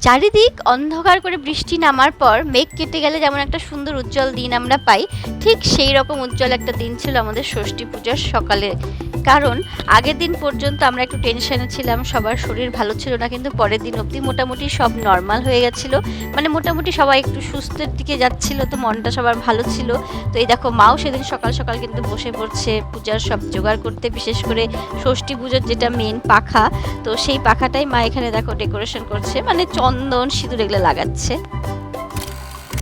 চারিদিক অন্ধকার করে বৃষ্টি নামার পর মেঘ কেটে গেলে যেমন একটা সুন্দর উজ্জ্বল দিন আমরা পাই, ঠিক সেই রকম উজ্জ্বল একটা দিন ছিল আমাদের ষষ্ঠী পূজার সকালে। কারণ আগের দিন পর্যন্ত আমরা একটু টেনশনে ছিলাম, সবার শরীর ভালো ছিল না, কিন্তু পরের দিন অবধি মোটামুটি সব নর্মাল হয়ে গেছিল। মানে মোটামুটি সবাই একটু সুস্থের দিকে যাচ্ছিল, তো মনটা সবার ভালো ছিল। তো এই দেখো মাও সেদিন সকাল সকাল কিন্তু বসে পড়ছে পূজার সব জোগাড় করতে, বিশেষ করে ষষ্ঠী পুজোর যেটা মেন পাখা, তো সেই পাখাটাই মা এখানে দেখো ডেকোরেশন করছে, মানে চন্দন সিঁদুর এগুলো লাগাচ্ছে।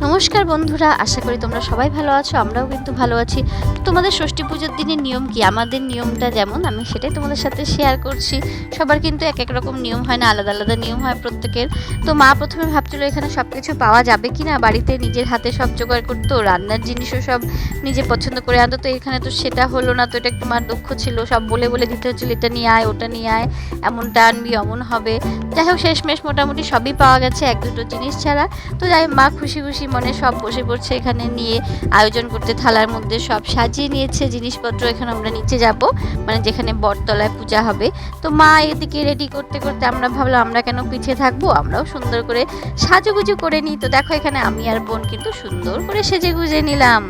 নমস্কার বন্ধুরা, আশা করি তোমরা সবাই ভালো আছো, আমরাও কিন্তু ভালো আছি। তো তোমাদের ষষ্ঠী পুজোর দিনের নিয়ম কি? আমাদের নিয়মটা যেমন, আমি সেটাই তোমাদের সাথে শেয়ার করছি। সবার কিন্তু এক এক রকম নিয়ম হয় না, আলাদা আলাদা নিয়ম হয় প্রত্যেকের। তো মা প্রথমে ভাবছিল এখানে সব কিছু পাওয়া যাবে কি না, বাড়িতে নিজের হাতে সব জোগাড় করতো, রান্নার জিনিসও সব নিজে পছন্দ করে আনতো। তো এখানে তো সেটা হলো না, তো এটা একটু মার দুঃখ ছিল, সব বলে বলে দিতে হচ্ছিল এটা নিয়ে আয় ওটা নিয়ে আয়, এমনটা আনবি অমন হবে। যাই হোক শেষমেশ মোটামুটি সবই পাওয়া গেছে, এক দুটো জিনিস ছাড়া। তো যাই মা খুশি খুশি মনে সব বসে পড়ছে এখানে নিয়ে আয়োজন করতে, থালার মধ্যে সব সাজিয়ে নিয়েছে জিনিসপত্র। এখানে আমরা নিচে যাব, মানে যেখানে বটতলায় পূজা হবে। তো মা এদিকে রেডি করতে করতে আমরা ভাবলাম আমরা কেন পিছিয়ে থাকবো, আমরাও সুন্দর করে সাজুগুজু করে নিই। তো দেখো এখানে আমি আর বোন কিন্তু সুন্দর করে সেজে গুজে নিলাম,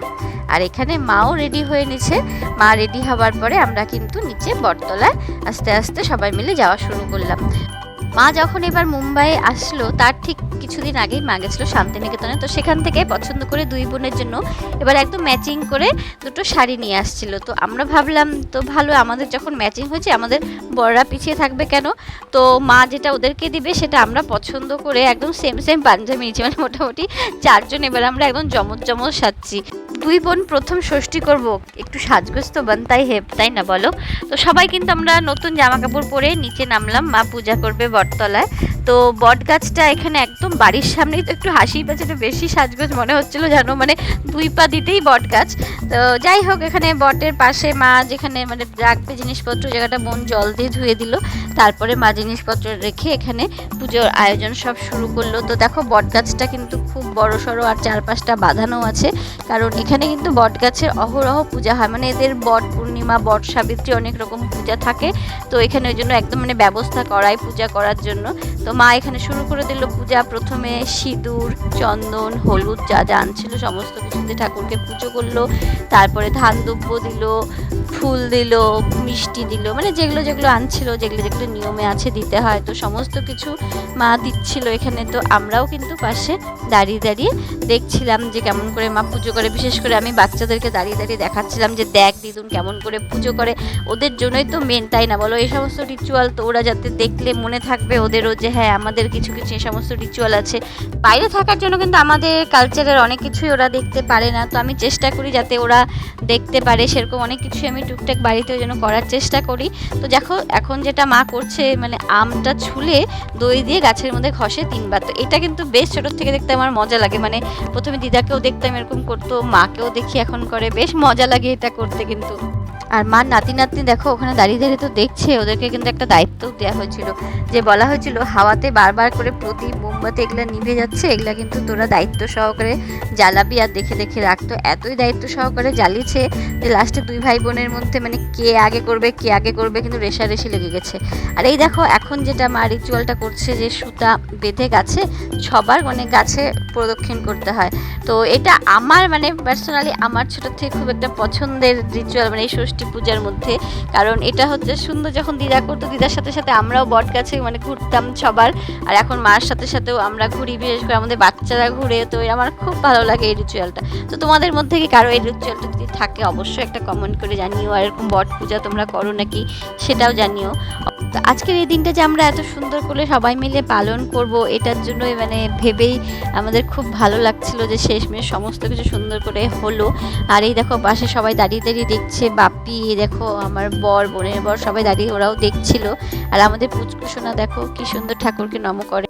আর এখানে মাও রেডি হয়ে নিছে। মা রেডি হওয়ার পরে আমরা কিন্তু নিচে বটতলায় আস্তে আস্তে সবাই মিলে যাওয়া শুরু করলাম। মা যখন এবার মুম্বাই আসলো তার ঠিক কিছুদিন আগেই মা গেছিলো শান্তিনিকেতনে, তো সেখান থেকে পছন্দ করে দুই বোনের জন্য এবার একদম ম্যাচিং করে দুটো শাড়ি নিয়ে আসছিল। তো আমরা ভাবলাম তো ভালো, আমাদের যখন ম্যাচিং হয়েছে আমাদের বড়রা পিছিয়ে থাকবে কেন। তো মা যেটা ওদেরকে দিবে সেটা আমরা পছন্দ করে একদম সেম সেম পাঞ্জাবি নিয়েছি, মানে মোটামুটি চারজন এবার আমরা একদম জমজ জমজ সাজছি। দুই বোন প্রথম ষষ্ঠী করব, একটু সাজগোজ তো বানতাই হেব, তাই না বলো? তো সবাই কিন্তু আমরা নতুন জামা কাপড় পরে নিচে নামলাম, মা পূজা করবে বটতলায়। তো বট গাছটা এখানে একদম বাড়ির সামনেই, তো একটু হাসি পাচ্ছে, একটু বেশি সাজগোজ মনে হচ্ছিল জানো, মানে দুই পা দিতেই বট গাছ। তো যাই হোক এখানে বটের পাশে মা যেখানে মানে রাখবে জিনিসপত্র, জায়গাটা বোন জল দিয়ে ধুয়ে দিল, তারপরে মা জিনিসপত্র রেখে এখানে পুজোর আয়োজন সব শুরু করলো। তো দেখো বট গাছটা কিন্তু খুব বড় সড়ো আর চারপাশটা বাঁধানো আছে, কারণ এখানে কিন্তু বট গাছের অহরহ পূজা হয়, মানে এদের বট পূর্ণিমা বট সাবিত্রী অনেক রকম পূজা থাকে। তো এখানে ওই জন্য একদম মানে ব্যবস্থা করায় পূজা করার জন্য। তো মা এখানে শুরু করে দিল পূজা, প্রথমে সিঁদুর চন্দন হলুদ যা যা আনছিল সমস্ত কিছুতে ঠাকুরকে পুজো করলো, তারপরে ধান দুব্য দিল, ফুল দিল, মিষ্টি দিল, মানে যেগুলো যেগুলো আনছিল, যেগুলো যেগুলো নিয়মে আছে দিতে হয়, তো সমস্ত কিছু মা দিচ্ছিল এখানে। তো আমরাও কিন্তু পাশে দাঁড়িয়ে দাঁড়িয়ে দেখছিলাম যে কেমন করে মা পুজো করে। বিশেষ করে আমি বাচ্চাদেরকে দাঁড়িয়ে দাঁড়িয়ে দেখাচ্ছিলাম যে দেখ দিদুন কেমন করে পুজো করে, ওদের জন্যই তো মেন, তাই না বলো? এই সমস্ত রিচুয়াল তো ওরা যাতে দেখলে মনে থাকবে ওদেরও যে হ্যাঁ আমাদের কিছু কিছু এই সমস্ত রিচুয়াল আছে। বাইরে থাকার জন্য কিন্তু আমাদের কালচারের অনেক কিছুই ওরা দেখতে পারে না, তো আমি চেষ্টা করি যাতে ওরা দেখতে পারে, সেরকম অনেক কিছুই আমি টুকটাক বাড়িতে ওই জন্য করার চেষ্টা করি। তো দেখো এখন যেটা মা করছে, মানে আমটা ছুলে দই দিয়ে গাছের মধ্যে ঘষে তিনবার। তো এটা কিন্তু বেশ ছোটোর থেকে দেখতে আমার মজা লাগে, মানে প্রথমে দিদাকেও দেখতাম এরকম করতো, মাকেও দেখি এখন করে, বেশ মজা লাগে এটা করতে কিন্তু। আর মার নাতি নাতনি দেখো ওখানে দাঁড়িয়ে দাঁড়িয়ে তো দেখছে, ওদেরকে কিন্তু একটা দায়িত্বও দেওয়া হয়েছিল, যে বলা হয়েছিল হাওয়াতে বারবার করে প্রদীপ মোমবাতি এগুলো নিভে যাচ্ছে, এগুলা কিন্তু তোরা দায়িত্ব সহকারে জ্বালাবি আর দেখে দেখে রাখতো। এতই দায়িত্ব সহকারে জ্বালিয়েছে যে লাস্টে দুই ভাই বোনের মধ্যে মানে কে আগে করবে কিন্তু রেষারেষি লেগে গেছে। আর এই দেখো এখন যেটা মা রিচুয়ালটা করছে, যে সুতা বেঁধে গাছে সবার মানে গাছে প্রদক্ষিণ করতে হয়। তো এটা আমার মানে পার্সোনালি আমার ছোটোর থেকে খুব একটা পছন্দের রিচুয়াল, মানে এই ষষ্ঠী পূজার মধ্যে। কারণ এটা হচ্ছে সুন্দর, যখন দিদা করতো দিদার সাথে সাথে আমরাও বট গাছে মানে ঘুরতাম সবার, আর এখন মার সাথে সাথেও আমরা ঘুরি, বিশেষ করে আমাদের বাচ্চারা ঘুরে। তো আমার খুব ভালো লাগে এই রিচুয়ালটা। তো তোমাদের মধ্যে কি কারো এই রিচুয়ালটা যদি থাকে অবশ্যই একটা কমেন্ট করে জানিও, আর এরকম বট পূজা তোমরা করো নাকি সেটাও জানিও। তো আজকের এই দিনটা যে আমরা এত সুন্দর করে সবাই মিলে পালন করব, এটার জন্যই মানে ভেবেই আমাদের খুব ভালো লাগছিল যে শেষমেশ সমস্ত কিছু সুন্দর করে হলো। আর এই দেখো পাশে সবাই দাঁড়িয়ে দাঁড়িয়ে দেখছে, বাপি দেখো আমার বর বোনের বর সবাই দাঁড়িয়ে ওরাও দেখছিল। আর আমাদের পুচকুসোনা দেখো কি সুন্দর ঠাকুরকে নমো করে,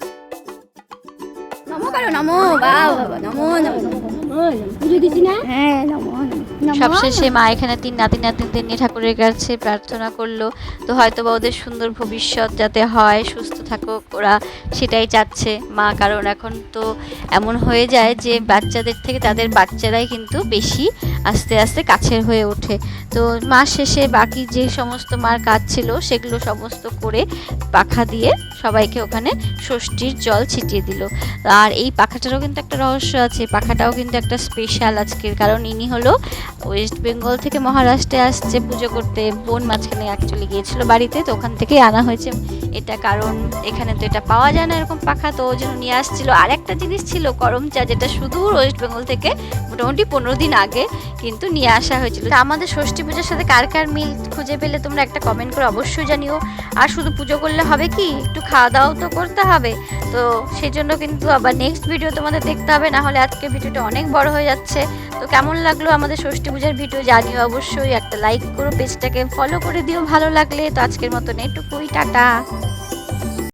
নমো করো, নমো বাবা, নমো নমো। পুজো দিছি না? হ্যাঁ, নমো নমো। সবশেষে মা এখানে 3 নাতি নাতনিদের নিয়ে ঠাকুরের কাছে প্রার্থনা করলো। তো হয়তো বা ওদের সুন্দর ভবিষ্যৎ যাতে হয়, সুস্থ থাকুক ওরা, সেটাই চাচ্ছে মা। কারণ এখন তো এমন হয়ে যায় যে বাচ্চাদের থেকে তাদের বাচ্চারাই কিন্তু বেশি আস্তে আস্তে কাছের হয়ে ওঠে। তো মাস শেষে বাকি যে সমস্ত মার কাজ ছিল সেগুলো সমস্ত করে পাখা দিয়ে সবাইকে ওখানে ষষ্ঠীর জল ছিটিয়ে দিল। আর এই পাখাটারও কিন্তু একটা রহস্য আছে, পাখাটাও কিন্তু একটা স্পেশাল আজকের, কারণ ইনি হলো ওয়েস্ট বেঙ্গল থেকে মহারাষ্ট্রে আসছে পুজো করতে। বোন মাঝখানে অ্যাকচুয়ালি গিয়েছিল বাড়িতে, তো ওখান থেকেই আনা হয়েছে এটা, কারণ এখানে তো এটা পাওয়া যায় না এরকম পাখা, তো ওই জন্য নিয়ে আসছিল। আর একটা জিনিস ছিল করম চা, যেটা সুদূর ওয়েস্ট বেঙ্গল থেকে মোটামুটি 15 দিন আগে কিন্তু নিয়ে আসা হয়েছিল। তা আমাদের ষষ্ঠী পুজোর সাথে কার কার মিল খুঁজে পেলে তোমরা একটা কমেন্ট করে অবশ্যই জানিও। আর শুধু পুজো করলে হবে কি, একটু খাওয়া দাওয়াও তো করতে হবে। তো সেই জন্য কিন্তু আবার নেক্সট ভিডিও তোমাদের দেখতে হবে, না হলে আজকে ভিডিওটা অনেক বড় হয়ে যাচ্ছে। তো কেমন লাগলো আমাদের ষষ্ঠী পূজার ভিডিও জানিও অবশ্যই, একটা লাইক করো, পেজটাকে ফলো করে দিও ভালো লাগলে। তো আজকের মতন এটুকুই, টাটা।